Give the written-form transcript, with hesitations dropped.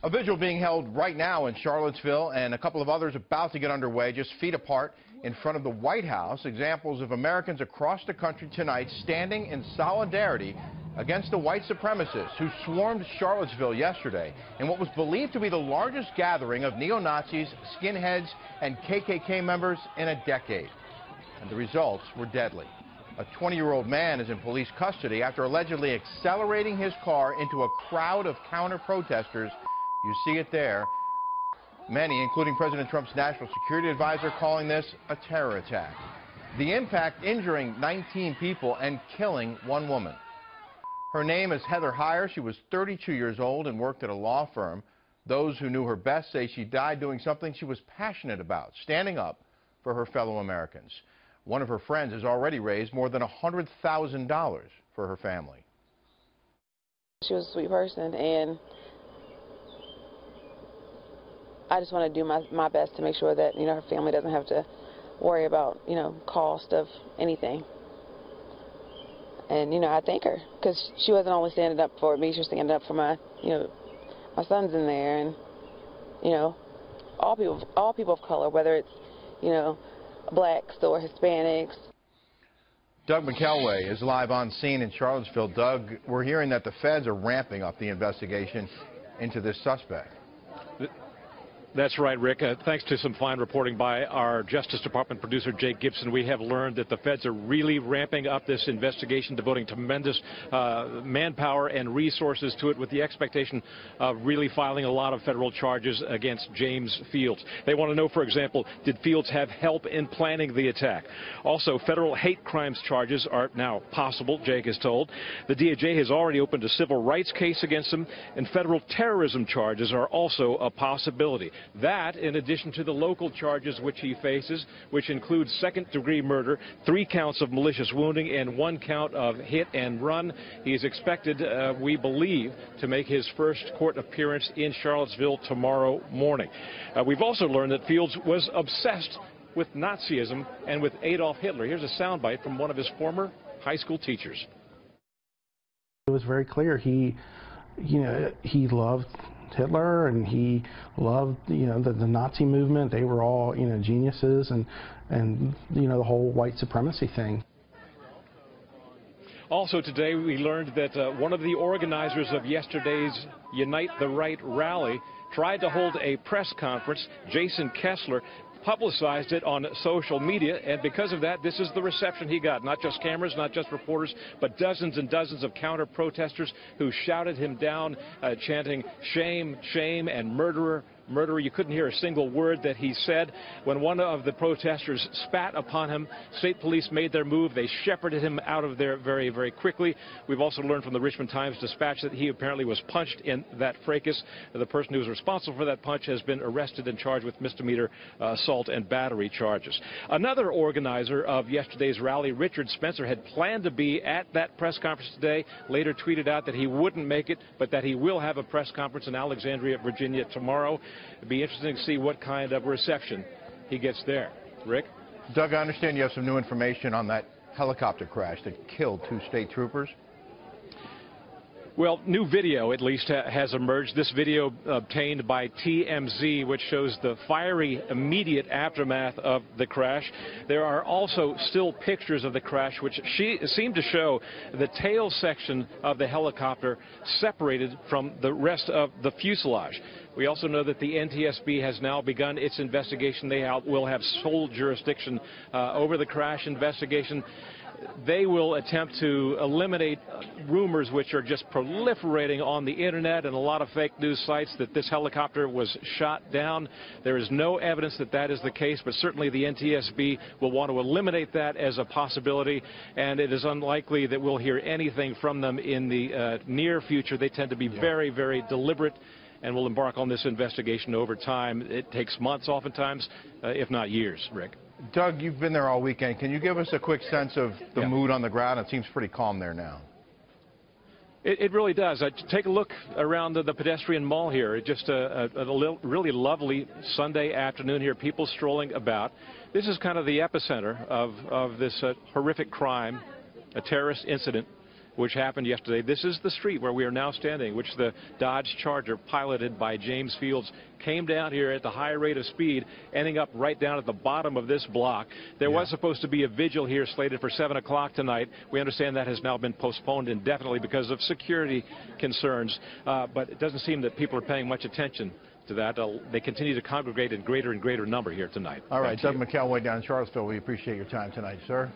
A vigil being held right now in Charlottesville, and a couple of others about to get underway just feet apart in front of the White House. Examples of Americans across the country tonight standing in solidarity against the white supremacists who swarmed Charlottesville yesterday in what was believed to be the largest gathering of neo-Nazis, skinheads, and KKK members in a decade. And the results were deadly. A 20-year-old man is in police custody after allegedly accelerating his car into a crowd of counter-protesters. You see it there. Many, including President Trump's national security advisor, calling this a terror attack. The impact injuring 19 people and killing one woman. Her name is Heather Heyer. She was 32 years old and worked at a law firm. Those who knew her best say she died doing something she was passionate about, standing up for her fellow Americans. One of her friends has already raised more than $100,000 for her family. She was a sweet person, and I just want to do my best to make sure that, her family doesn't have to worry about, cost of anything. And, I thank her, because she wasn't only standing up for me, she was standing up for my, my sons in there, and, all people of color, whether it's, blacks or Hispanics. Doug McKelway is live on scene in Charlottesville. Doug, we're hearing that the feds are ramping up the investigation into this suspect. That's right, Rick. Thanks to some fine reporting by our Justice Department producer, Jake Gibson, we have learned that the feds are really ramping up this investigation, devoting tremendous manpower and resources to it, with the expectation of really filing a lot of federal charges against James Fields. They want to know, for example, did Fields have help in planning the attack? Also, federal hate crimes charges are now possible, Jake is told. The DOJ has already opened a civil rights case against him, and federal terrorism charges are also a possibility. That, in addition to the local charges which he faces, which include second-degree murder, 3 counts of malicious wounding, and 1 count of hit and run. He is expected, we believe, to make his first court appearance in Charlottesville tomorrow morning. We've also learned that Fields was obsessed with Nazism and with Adolf Hitler. Here's a soundbite from one of his former high school teachers. It was very clear he loved Hitler, and he loved, the Nazi movement. They were all, geniuses, and the whole white supremacy thing. Also today, we learned that one of the organizers of yesterday's Unite the Right rally tried to hold a press conference. Jason Kessler publicized it on social media, and because of that, this is the reception he got. Not just cameras, not just reporters, but dozens and dozens of counter-protesters who shouted him down, chanting, "Shame, shame," and "Murderer, murderer." You couldn't hear a single word that he said. When one of the protesters spat upon him, state police made their move. They shepherded him out of there very, very quickly. We've also learned from the Richmond Times-Dispatch that he apparently was punched in that fracas. The person who was responsible for that punch has been arrested and charged with misdemeanor assault and battery charges. Another organizer of yesterday's rally, Richard Spencer, had planned to be at that press conference today, later tweeted out that he wouldn't make it, but that he will have a press conference in Alexandria, Virginia tomorrow. It'd be interesting to see what kind of reception he gets there. Rick? Doug, I understand you have some new information on that helicopter crash that killed 2 state troopers. Well, new video, at least, has emerged. This video obtained by TMZ, which shows the fiery, immediate aftermath of the crash. There are also still pictures of the crash, which seem to show the tail section of the helicopter separated from the rest of the fuselage. We also know that the NTSB has now begun its investigation. They will have sole jurisdiction over the crash investigation. They will attempt to eliminate rumors which are just proliferating on the internet and a lot of fake news sites that this helicopter was shot down. There is no evidence that that is the case, but certainly the NTSB will want to eliminate that as a possibility, and it is unlikely that we'll hear anything from them in the near future. They tend to be very, very deliberate, and will embark on this investigation over time. It takes months oftentimes, if not years, Rick. Doug, you've been there all weekend. Can you give us a quick sense of the mood on the ground? It seems pretty calm there now. It really does. Take a look around the pedestrian mall here. Just a really lovely Sunday afternoon here, people strolling about. This is kind of the epicenter of this horrific crime, a terrorist incident, which happened yesterday. This is the street where we are now standing, which the Dodge Charger, piloted by James Fields, came down here at the high rate of speed, ending up right down at the bottom of this block. There was supposed to be a vigil here slated for 7 o'clock tonight. We understand that has now been postponed indefinitely because of security concerns, but it doesn't seem that people are paying much attention to that. They continue to congregate in greater and greater number here tonight. All right, Doug McKelway down in Charlottesville, we appreciate your time tonight, sir.